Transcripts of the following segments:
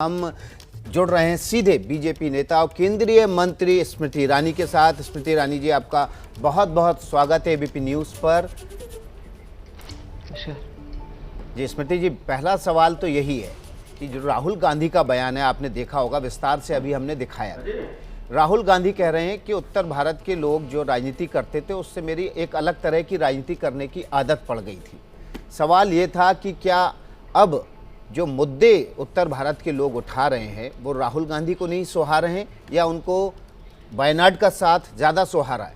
हम जुड़ रहे हैं सीधे बीजेपी नेता और केंद्रीय मंत्री स्मृति ईरानी के साथ। स्मृति ईरानी जी, आपका बहुत बहुत स्वागत है एबीपी न्यूज़ पर। जी स्मृति जी, पहला सवाल तो यही है कि जो राहुल गांधी का बयान है, आपने देखा होगा, विस्तार से अभी हमने दिखाया। राहुल गांधी कह रहे हैं कि उत्तर भारत के लोग जो राजनीति करते थे उससे मेरी एक अलग तरह की राजनीति करने की आदत पड़ गई थी। सवाल ये था कि क्या अब जो मुद्दे उत्तर भारत के लोग उठा रहे हैं वो राहुल गांधी को नहीं सुहा रहे हैं या उनको वायनाड का साथ ज़्यादा सुहा रहा है?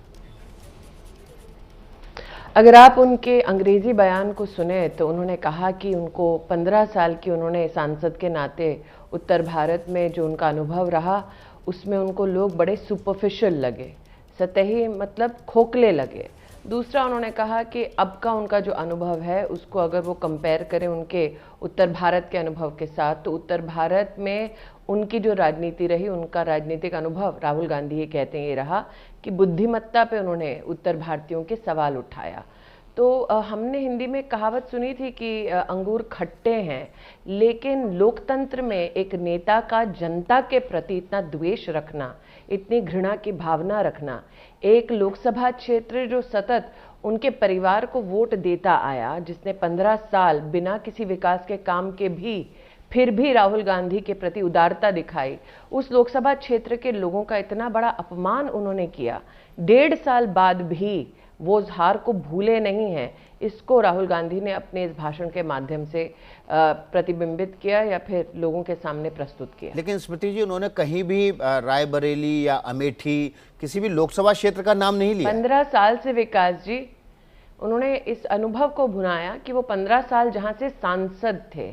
अगर आप उनके अंग्रेजी बयान को सुने तो उन्होंने कहा कि उनको 15 साल की उन्होंने सांसद के नाते उत्तर भारत में जो उनका अनुभव रहा उसमें उनको लोग बड़े सुपरफिशियल लगे, सतही मतलब खोखले लगे। दूसरा, उन्होंने कहा कि अब का उनका जो अनुभव है उसको अगर वो कंपेयर करें उनके उत्तर भारत के अनुभव के साथ, तो उत्तर भारत में उनकी जो राजनीति रही, उनका राजनीतिक अनुभव, राहुल गांधी ये कहते हैं, ये रहा कि बुद्धिमत्ता पे उन्होंने उत्तर भारतीयों के सवाल उठाया। तो हमने हिंदी में कहावत सुनी थी कि अंगूर खट्टे हैं, लेकिन लोकतंत्र में एक नेता का जनता के प्रति इतना द्वेष रखना, इतनी घृणा की भावना रखना, एक लोकसभा क्षेत्र जो सतत उनके परिवार को वोट देता आया, जिसने 15 साल बिना किसी विकास के काम के भी फिर भी राहुल गांधी के प्रति उदारता दिखाई, उस लोकसभा क्षेत्र के लोगों का इतना बड़ा अपमान उन्होंने किया, 1.5 साल बाद भी वो उस हार को भूले नहीं हैं। इसको राहुल गांधी ने अपने इस भाषण के माध्यम से प्रतिबिंबित किया या फिर लोगों के सामने प्रस्तुत किया। लेकिन स्मृति जी, उन्होंने कहीं भी रायबरेली या अमेठी किसी भी लोकसभा क्षेत्र का नाम नहीं लिया। 15 साल से विकास जी, उन्होंने इस अनुभव को भुनाया कि वो 15 साल जहां से सांसद थे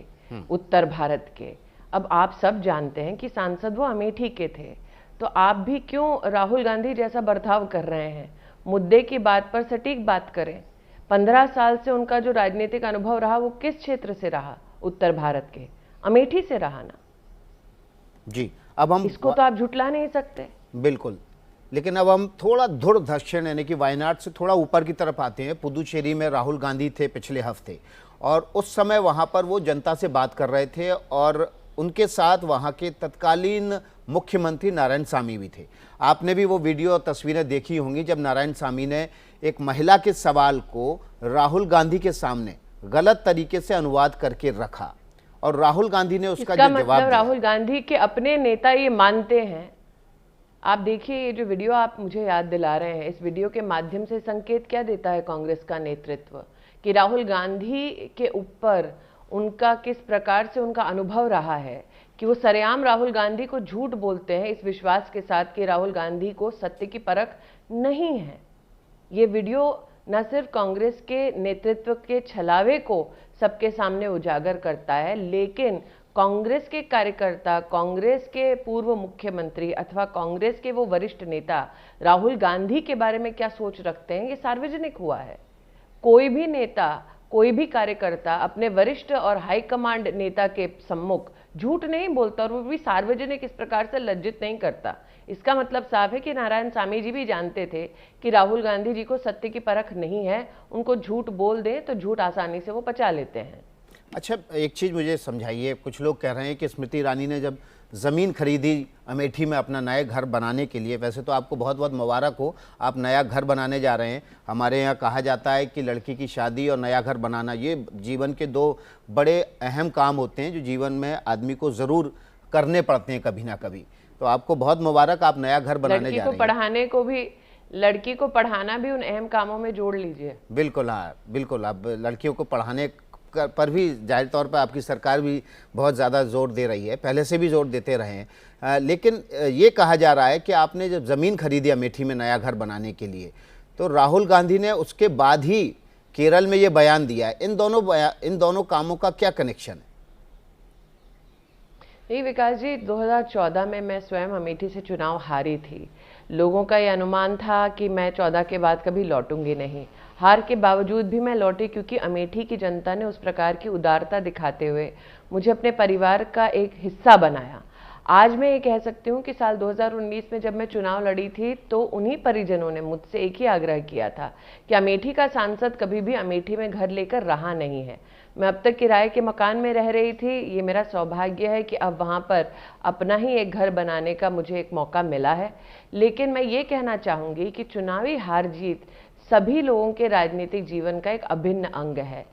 उत्तर भारत के, अब आप सब जानते हैं कि सांसद वो अमेठी के थे, तो आप भी क्यों राहुल गांधी जैसा बर्ताव कर रहे हैं? मुद्दे की बात पर सटीक बात करें। 15 साल से उनका जो राजनीतिक अनुभव रहा वो किस क्षेत्र से रहा? उत्तर भारत के अमेठी से रहा ना जी। अब हम इसको तो आप झुटला नहीं सकते। बिल्कुल, लेकिन अब हम थोड़ा धुर दक्षिण यानी कि वायनाड से थोड़ा ऊपर की तरफ आते हैं। पुदुचेरी में राहुल गांधी थे पिछले हफ्ते, और उस समय वहां पर वो जनता से बात कर रहे थे और उनके साथ वहां के तत्कालीन मुख्यमंत्री नारायणसामी भी थे। आपने भी वो वीडियो और तस्वीरें देखी होंगी जब नारायणसामी ने एक महिला के सवाल को राहुल गांधी के सामने गलत तरीके से अनुवाद करके रखा और राहुल गांधी ने उसका जो जवाब दिया। राहुल गांधी के अपने नेता ये मानते हैं। आप देखिए, ये जो वीडियो आप मुझे याद दिला रहे हैं, इस वीडियो के माध्यम से संकेत क्या देता है कांग्रेस का नेतृत्व कि राहुल गांधी के ऊपर उनका किस प्रकार से उनका अनुभव रहा है कि वो सरेआम राहुल गांधी को झूठ बोलते हैं इस विश्वास के साथ कि राहुल गांधी को सत्य की परख नहीं है। ये वीडियो न सिर्फ कांग्रेस के नेतृत्व के छलावे को सबके सामने उजागर करता है, लेकिन कांग्रेस के कार्यकर्ता, कांग्रेस के पूर्व मुख्यमंत्री अथवा कांग्रेस के वो वरिष्ठ नेता राहुल गांधी के बारे में क्या सोच रखते हैं, ये सार्वजनिक हुआ है। कोई भी नेता, कोई भी कार्यकर्ता अपने वरिष्ठ और हाईकमांड नेता के सम्मुख झूठ नहीं बोलता, और वो भी सार्वजनिक इस प्रकार से लज्जित नहीं करता। इसका मतलब साफ है कि नारायणसामी जी भी जानते थे कि राहुल गांधी जी को सत्य की परख नहीं है, उनको झूठ बोल दें तो झूठ आसानी से वो पचा लेते हैं। अच्छा, एक चीज़ मुझे समझाइए। कुछ लोग कह रहे हैं कि स्मृति ईरानी ने जब ज़मीन खरीदी अमेठी में अपना नया घर बनाने के लिए, वैसे तो आपको बहुत बहुत मुबारक हो, आप नया घर बनाने जा रहे हैं। हमारे यहाँ कहा जाता है कि लड़की की शादी और नया घर बनाना ये जीवन के 2 बड़े अहम काम होते हैं जो जीवन में आदमी को ज़रूर करने पड़ते हैं कभी ना कभी। तो आपको बहुत मुबारक, आप नया घर बनाने जा रहे हैं। लड़की को पढ़ाना भी उन अहम कामों में जोड़ लीजिए। बिल्कुल, हाँ बिल्कुल। अब लड़कियों को पढ़ाने पर भी जाहिर तौर पर आपकी सरकार भी बहुत ज़्यादा जोर दे रही है, पहले से भी जोर देते रहे हैं। लेकिन ये कहा जा रहा है कि आपने जब ज़मीन खरीदी अमेठी में नया घर बनाने के लिए, तो राहुल गांधी ने उसके बाद ही केरल में ये बयान दिया है। इन दोनों कामों का क्या कनेक्शन है? नहीं विकास जी, 2014 में मैं स्वयं अमेठी से चुनाव हारी थी। लोगों का ये अनुमान था कि मैं 14 के बाद कभी लौटूंगी नहीं। हार के बावजूद भी मैं लौटी क्योंकि अमेठी की जनता ने उस प्रकार की उदारता दिखाते हुए मुझे अपने परिवार का एक हिस्सा बनाया। आज मैं ये कह सकती हूँ कि साल 2019 में जब मैं चुनाव लड़ी थी तो उन्हीं परिजनों ने मुझसे एक ही आग्रह किया था कि अमेठी का सांसद कभी भी अमेठी में घर लेकर रहा नहीं है। मैं अब तक किराए के मकान में रह रही थी। ये मेरा सौभाग्य है कि अब वहाँ पर अपना ही एक घर बनाने का मुझे एक मौका मिला है। लेकिन मैं ये कहना चाहूँगी कि चुनावी हार जीत सभी लोगों के राजनीतिक जीवन का एक अभिन्न अंग है।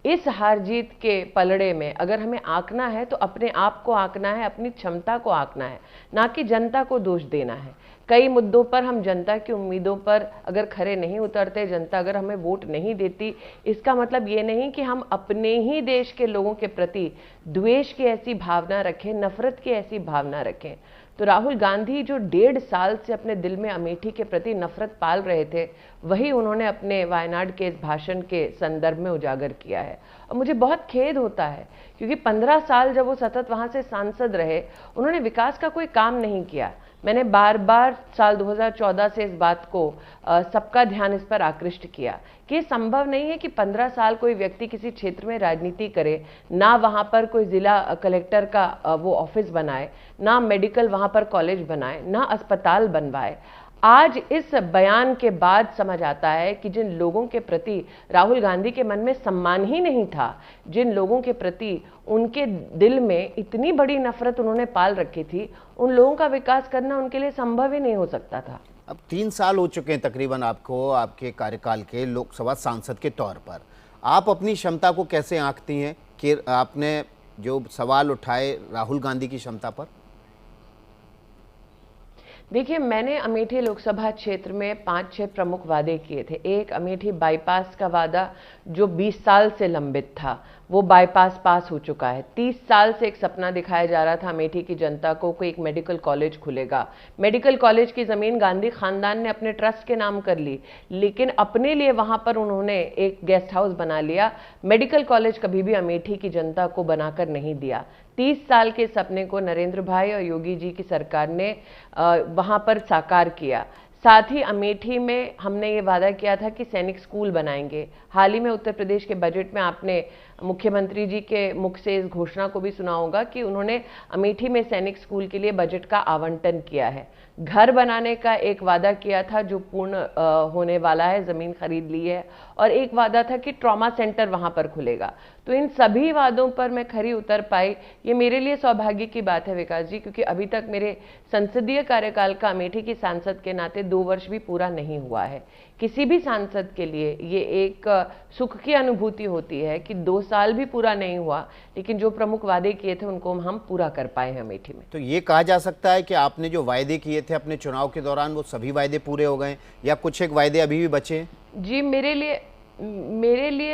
इस हार जीत के पलड़े में अगर हमें आंकना है तो अपने आप को आंकना है, अपनी क्षमता को आंकना है, ना कि जनता को दोष देना है। कई मुद्दों पर हम जनता की उम्मीदों पर अगर खरे नहीं उतरते, जनता अगर हमें वोट नहीं देती, इसका मतलब ये नहीं कि हम अपने ही देश के लोगों के प्रति द्वेष की ऐसी भावना रखें, नफरत की ऐसी भावना रखें। तो राहुल गांधी जो 1.5 साल से अपने दिल में अमेठी के प्रति नफरत पाल रहे थे, वही उन्होंने अपने वायनाड के इस भाषण के संदर्भ में उजागर किया है। और मुझे बहुत खेद होता है क्योंकि 15 साल जब वो सतत वहाँ से सांसद रहे, उन्होंने विकास का कोई काम नहीं किया। मैंने बार बार साल 2014 से इस बात को सबका ध्यान इस पर आकृष्ट किया कि संभव नहीं है कि 15 साल कोई व्यक्ति किसी क्षेत्र में राजनीति करे, ना वहाँ पर कोई जिला कलेक्टर का वो ऑफिस बनाए, ना मेडिकल वहाँ पर कॉलेज बनाए, ना अस्पताल बनवाए। आज इस बयान के बाद समझ आता है कि जिन लोगों के प्रति राहुल गांधी के मन में सम्मान ही नहीं था, जिन लोगों के प्रति उनके दिल में इतनी बड़ी नफरत उन्होंने पाल रखी थी, उन लोगों का विकास करना उनके लिए संभव ही नहीं हो सकता था। अब 3 साल हो चुके हैं तकरीबन आपको, आपके कार्यकाल के लोकसभा सांसद के तौर पर। आप अपनी क्षमता को कैसे आंकती हैं कि आपने जो सवाल उठाए राहुल गांधी की क्षमता पर? देखिए, मैंने अमेठी लोकसभा क्षेत्र में 5-6 प्रमुख वादे किए थे। एक अमेठी बाईपास का वादा जो 20 साल से लंबित था, वो बाईपास पास हो चुका है। 30 साल से एक सपना दिखाया जा रहा था अमेठी की जनता को कि एक मेडिकल कॉलेज खुलेगा। मेडिकल कॉलेज की ज़मीन गांधी खानदान ने अपने ट्रस्ट के नाम कर ली, लेकिन अपने लिए वहाँ पर उन्होंने एक गेस्ट हाउस बना लिया। मेडिकल कॉलेज कभी भी अमेठी की जनता को बनाकर नहीं दिया। 30 साल के सपने को नरेंद्र भाई और योगी जी की सरकार ने वहाँ पर साकार किया। साथ ही अमेठी में हमने ये वादा किया था कि सैनिक स्कूल बनाएंगे। हाल ही में उत्तर प्रदेश के बजट में आपने मुख्यमंत्री जी के मुख से इस घोषणा को भी सुना होगा कि उन्होंने अमेठी में सैनिक स्कूल के लिए बजट का आवंटन किया है। घर बनाने का एक वादा किया था जो पूर्ण होने वाला है, ज़मीन खरीद ली है। और एक वादा था कि ट्रॉमा सेंटर वहाँ पर खुलेगा। तो इन सभी वादों पर मैं खरी उतर पाई, ये मेरे लिए सौभाग्य की बात है विकास जी, क्योंकि अभी तक मेरे संसदीय कार्यकाल का अमेठी की सांसद के नाते 2 वर्ष भी पूरा नहीं हुआ है। किसी भी सांसद के लिए ये एक सुख की अनुभूति होती है कि 2 साल भी पूरा नहीं हुआ, लेकिन जो प्रमुख वादे किए थे उनको हम पूरा कर पाए हैं अमेठी में। तो ये कहा जा सकता है कि आपने जो वायदे किए थे अपने चुनाव के दौरान, वो सभी वायदे पूरे हो गए या कुछ एक वायदे अभी भी बचे हैं? जी, मेरे लिए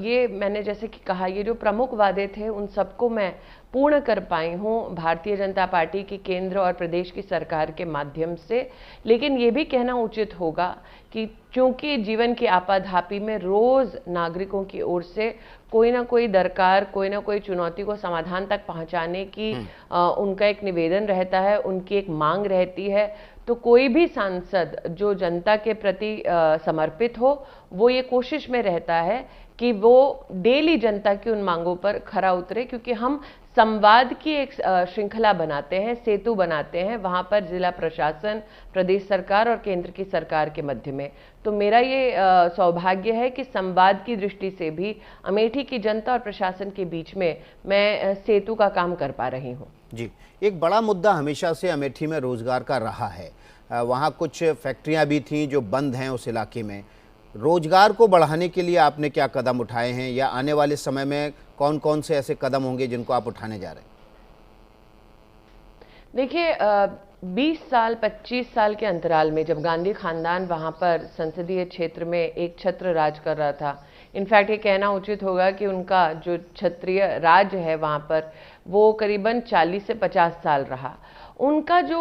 ये मैंने जैसे कि कहा, ये जो प्रमुख वादे थे उन सबको मैं पूर्ण कर पाई हूँ भारतीय जनता पार्टी की केंद्र और प्रदेश की सरकार के माध्यम से। लेकिन ये भी कहना उचित होगा कि क्योंकि जीवन की आपाधापी में रोज़ नागरिकों की ओर से कोई ना कोई दरकार, कोई ना कोई चुनौती को समाधान तक पहुंचाने की उनका एक निवेदन रहता है, उनकी एक मांग रहती है। तो कोई भी सांसद जो जनता के प्रति समर्पित हो, वो ये कोशिश में रहता है कि वो डेली जनता की उन मांगों पर खरा उतरे, क्योंकि हम संवाद की एक श्रृंखला बनाते हैं, सेतु बनाते हैं वहाँ पर जिला प्रशासन, प्रदेश सरकार और केंद्र की सरकार के मध्य में। तो मेरा ये सौभाग्य है कि संवाद की दृष्टि से भी अमेठी की जनता और प्रशासन के बीच में मैं सेतु का काम कर पा रही हूँ। जी, एक बड़ा मुद्दा हमेशा से अमेठी में रोजगार का रहा है। वहाँ कुछ फैक्ट्रियाँ भी थीं जो बंद हैं उस इलाके में। रोजगार को बढ़ाने के लिए आपने क्या कदम उठाए हैं या आने वाले समय में कौन कौन से ऐसे कदम होंगे जिनको आप उठाने जा रहे हैं? देखिए, 20 साल 25 साल के अंतराल में जब गांधी खानदान वहाँ पर संसदीय क्षेत्र में एक छत्र राज कर रहा था, इनफैक्ट ये कहना उचित होगा कि उनका जो क्षत्रिय राज है वहाँ पर वो करीबन 40 से 50 साल रहा। उनका जो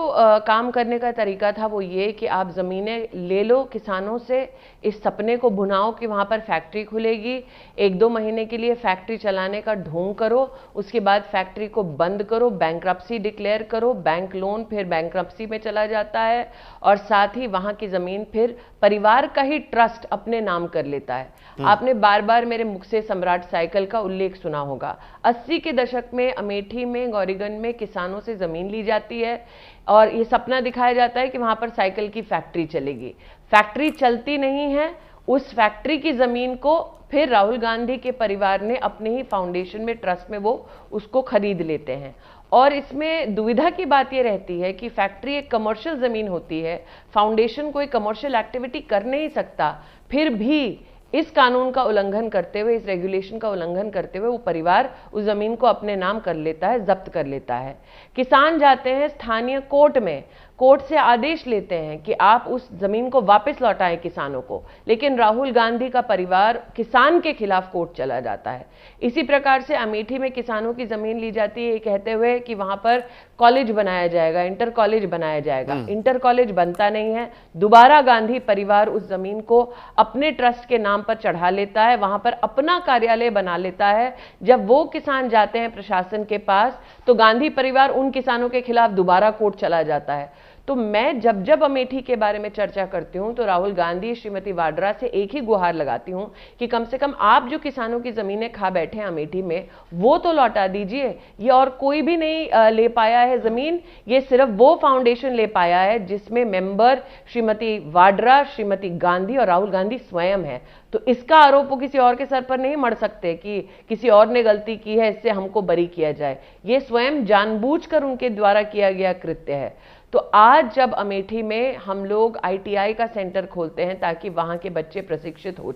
काम करने का तरीका था वो ये कि आप ज़मीनें ले लो किसानों से, इस सपने को भुनाओ कि वहाँ पर फैक्ट्री खुलेगी, 1-2 महीने के लिए फैक्ट्री चलाने का ढोंग करो, उसके बाद फैक्ट्री को बंद करो, बैंक्रप्सी डिक्लेयर करो, बैंक लोन फिर बैंक्रप्सी में चला जाता है और साथ ही वहाँ की ज़मीन फिर परिवार का ही ट्रस्ट अपने नाम कर लेता है। आपने बार बार मेरे मुख से सम्राट साइकिल का उल्लेख सुना होगा। 80 के दशक में अमेठी में, गौरीगंज में किसानों से जमीन ली जाती है और ये सपना दिखाया जाता है कि वहां पर साइकिल की फैक्ट्री चलेगी। फैक्ट्री चलती नहीं है। उस फैक्ट्री की जमीन को फिर राहुल गांधी के परिवार ने अपने ही फाउंडेशन में, ट्रस्ट में, वो उसको खरीद लेते हैं। और इसमें दुविधा की बात ये रहती है कि फैक्ट्री एक कमर्शियल जमीन होती है, फाउंडेशन कोई कमर्शियल एक्टिविटी कर नहीं सकता, फिर भी इस कानून का उल्लंघन करते हुए, इस रेगुलेशन का उल्लंघन करते हुए वो परिवार उस जमीन को अपने नाम कर लेता है, जब्त कर लेता है। किसान जाते हैं स्थानीय कोर्ट में, कोर्ट से आदेश लेते हैं कि आप उस जमीन को वापस लौटाएं किसानों को, लेकिन राहुल गांधी का परिवार किसान के खिलाफ कोर्ट चला जाता है। इसी प्रकार से अमेठी में किसानों की जमीन ली जाती है ये कहते हुए कि वहां पर कॉलेज बनाया जाएगा, इंटर कॉलेज बनाया जाएगा। इंटर कॉलेज बनता नहीं है। दोबारा गांधी परिवार उस जमीन को अपने ट्रस्ट के नाम पर चढ़ा लेता है, वहां पर अपना कार्यालय बना लेता है। जब वो किसान जाते हैं प्रशासन के पास तो गांधी परिवार उन किसानों के खिलाफ दोबारा कोर्ट चला जाता है। तो मैं जब अमेठी के बारे में चर्चा करती हूं तो राहुल गांधी, श्रीमती वाड्रा से एक ही गुहार लगाती हूं कि कम से कम आप जो किसानों की जमीनें खा बैठे हैं अमेठी में, वो तो लौटा दीजिए। ये और कोई भी नहीं ले पाया है जमीन, ये सिर्फ वो फाउंडेशन ले पाया है जिसमें मेंबर श्रीमती वाड्रा, श्रीमती गांधी और राहुल गांधी स्वयं है। तो इसका आरोप वो किसी और के सर पर नहीं मढ़ सकते कि किसी और ने गलती की है, इससे हमको बरी किया जाए। ये स्वयं जानबूझकर उनके द्वारा किया गया कृत्य है। तो आज जब अमेठी में हम लोग ITI का सेंटर खोलते हैं ताकि वहां के बच्चे प्रशिक्षित हो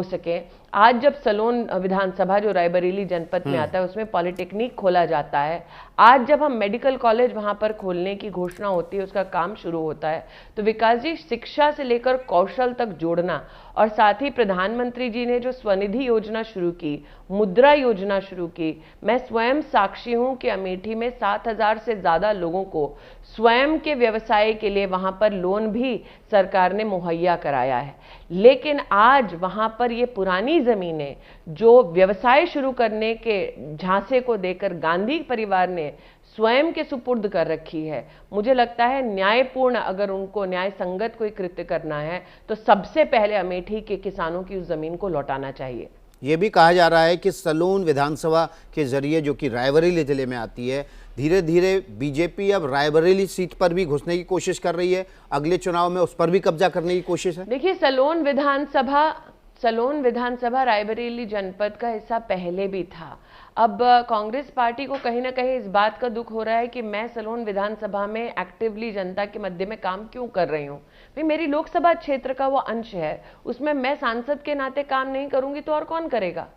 सके, आज जब सलोन विधानसभा जो रायबरेली जनपद में आता है उसमें पॉलिटेक्निक खोला जाता है, आज जब हम मेडिकल कॉलेज वहां पर खोलने की घोषणा होती है, उसका काम शुरू होता है, तो विकास जी, शिक्षा से लेकर कौशल तक जोड़ना और साथ ही प्रधानमंत्री जी ने जो स्वनिधि योजना शुरू की, मुद्रा योजना शुरू की, मैं स्वयं साक्षी हूं कि अमेठी में 7,000 से ज्यादा लोगों को स्वयं के व्यवसाय के लिए वहां पर लोन भी सरकार ने मुहैया कराया है। लेकिन आज वहां पर ये पुरानी जमीनें जो व्यवसाय शुरू करने के झांसे को देकर गांधी परिवार ने स्वयं के सुपुर्द कर रखी है। मुझे लगता है न्यायपूर्ण, अगर उनको न्याय संगत कोई कृत्य करना है तो सबसे पहले अमेठी के किसानों की उस जमीन को लौटाना चाहिए। ये भी कहा जा रहा है कि सलून विधानसभा के जरिए, जो कि रायबरेली जिले में आती है, धीरे धीरे बीजेपी अब रायबरेली सीट पर भी घुसने की कोशिश कर रही है, अगले चुनाव में उस पर भी कब्जा करने की कोशिश है। देखिए, सलोन विधानसभा रायबरेली जनपद का हिस्सा पहले भी था। अब कांग्रेस पार्टी को कहीं ना कहीं इस बात का दुख हो रहा है कि मैं सलोन विधानसभा में एक्टिवली जनता के मध्य में काम क्यों कर रही हूँ। भाई, मेरी लोकसभा क्षेत्र का वो अंश है, उसमें मैं सांसद के नाते काम नहीं करूंगी तो और कौन करेगा।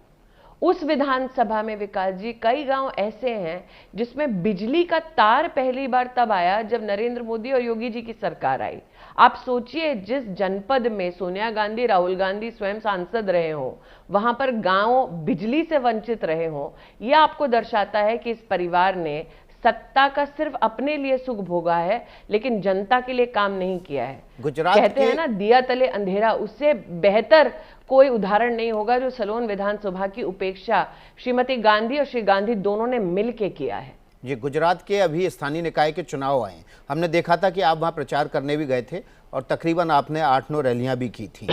उस विधानसभा में विकास जी कई गांव ऐसे हैं जिसमें बिजली का तार पहली बार तब आया जब नरेंद्र मोदी और योगी जी की सरकार आई। आप सोचिए, जिस जनपद में सोनिया गांधी, राहुल गांधी स्वयं सांसद रहे हों, वहां पर गांव बिजली से वंचित रहे हों, यह आपको दर्शाता है कि इस परिवार ने सत्ता का सिर्फ अपने लिए सुख भोगा है, लेकिन जनता के लिए काम नहीं किया है। गुजरात कहते हैं ना, दिया तले अंधेरा, उससे बेहतर कोई उदाहरण नहीं होगा जो सलोन विधानसभा की उपेक्षा श्रीमती गांधी और श्री गांधी दोनों ने मिलकर किया है। जी, गुजरात के अभी स्थानीय निकाय के चुनाव आए, हमने देखा था कि आप वहां प्रचार करने भी गए थे और तकरीबन आपने 8-9 रैलियां भी की थी।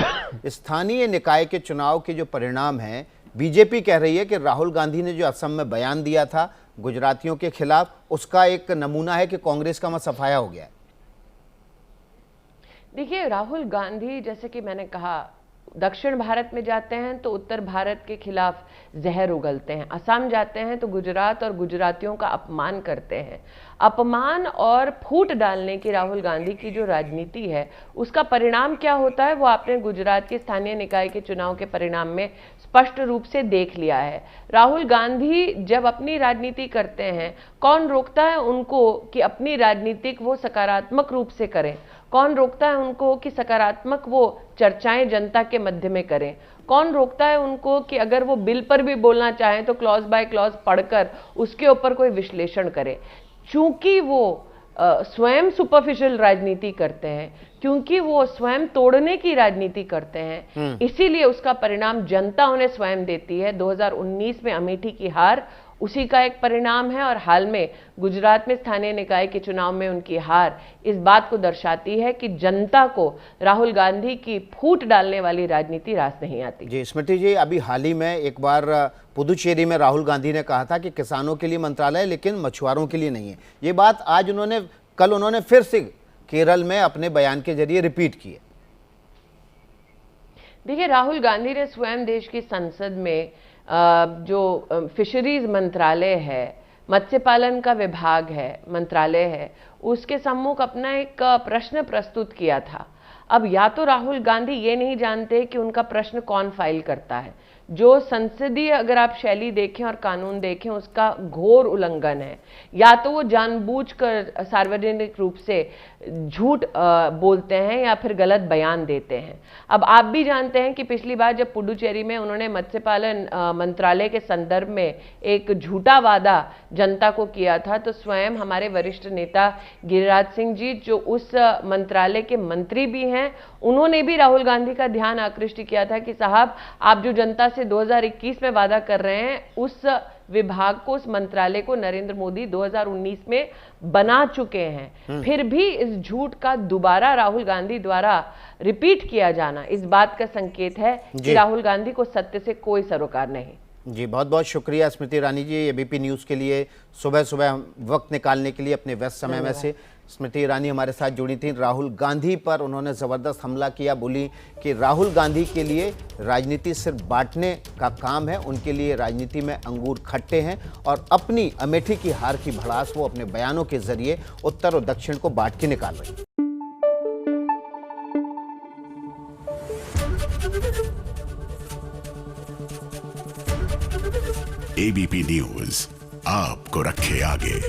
स्थानीय निकाय के चुनाव के जो परिणाम हैं, बीजेपी कह रही है कि राहुल गांधी ने जो असम में बयान दिया था गुजरातियों के खिलाफ, उसका एक नमूना है कि कांग्रेस का मत सफाया हो गया है। देखिए, राहुल गांधी, जैसे कि मैंने कहा, दक्षिण भारत में जाते हैं तो उत्तर भारत के खिलाफ जहर उगलते हैं, असम जाते हैं तो गुजरात और गुजरातियों का अपमान करते हैं। अपमान और फूट डालने की राहुल गांधी की जो राजनीति है, उसका परिणाम क्या होता है वो आपने गुजरात के स्थानीय निकाय के चुनाव के परिणाम में स्पष्ट रूप से देख लिया है। राहुल गांधी जब अपनी राजनीति करते हैं, कौन रोकता है उनको कि अपनी राजनीतिक वो सकारात्मक रूप से करें? कौन रोकता है उनको कि सकारात्मक वो चर्चाएं जनता के मध्य में करें? कौन रोकता है उनको कि अगर वो बिल पर भी बोलना चाहें तो क्लॉज बाय क्लॉज पढ़कर उसके ऊपर कोई विश्लेषण करें? चूंकि वो स्वयं सुपरफिशियल राजनीति करते हैं, क्योंकि वो स्वयं तोड़ने की राजनीति करते हैं, इसीलिए उसका परिणाम जनता उन्हें स्वयं देती है। 2019 में अमेठी की हार उसी का एक परिणाम है। और हाल में गुजरात में स्थानीय निकाय के चुनाव में उनकी हार इस बात को दर्शाती है कि जनता को राहुल गांधी की फूट डालने वाली राजनीति रास नहीं आती। जी स्मृति जी, अभी हाल ही में एक बार पुदुचेरी में राहुल गांधी ने कहा था कि किसानों के लिए मंत्रालय लेकिन मछुआरों के लिए नहीं है। ये बात आज कल उन्होंने फिर से केरल में अपने बयान के जरिए रिपीट की है। देखिए, राहुल गांधी ने स्वयं देश की संसद में जो फिशरीज मंत्रालय है, मत्स्य पालन का विभाग है, मंत्रालय है, उसके सम्मुख अपना एक प्रश्न प्रस्तुत किया था। अब या तो राहुल गांधी ये नहीं जानते कि उनका प्रश्न कौन फाइल करता है, जो संसदीय अगर आप शैली देखें और कानून देखें उसका घोर उल्लंघन है, या तो वो जानबूझकर सार्वजनिक रूप से झूठ बोलते हैं या फिर गलत बयान देते हैं। अब आप भी जानते हैं कि पिछली बार जब पुडुचेरी में उन्होंने मत्स्य पालन मंत्रालय के संदर्भ में एक झूठा वादा जनता को किया था, तो स्वयं हमारे वरिष्ठ नेता गिरिराज सिंह जी, जो उस मंत्रालय के मंत्री भी हैं, उन्होंने भी राहुल गांधी का ध्यान आकृष्ट किया था कि साहब, आप जो जनता से 2021 में वादा कर रहे हैं, उस विभाग को, उस मंत्रालय को नरेंद्र मोदी 2019 में बना चुके हैं। फिर भी इस झूठ का दोबारा राहुल गांधी द्वारा रिपीट किया जाना इस बात का संकेत है कि राहुल गांधी को सत्य से कोई सरोकार नहीं। जी बहुत बहुत शुक्रिया स्मृति ईरानी जी, एबीपी न्यूज़ के लिए सुबह सुबह वक्त निकालने के लिए अपने व्यस्त समय में से। स्मृति ईरानी हमारे साथ जुड़ी थी। राहुल गांधी पर उन्होंने ज़बरदस्त हमला किया, बोली कि राहुल गांधी के लिए राजनीति सिर्फ बांटने का काम है, उनके लिए राजनीति में अंगूर खट्टे हैं और अपनी अमेठी की हार की भड़ास वो अपने बयानों के जरिए उत्तर और दक्षिण को बांट के निकाल रही है। एबीपी न्यूज़ आपको रखे आगे।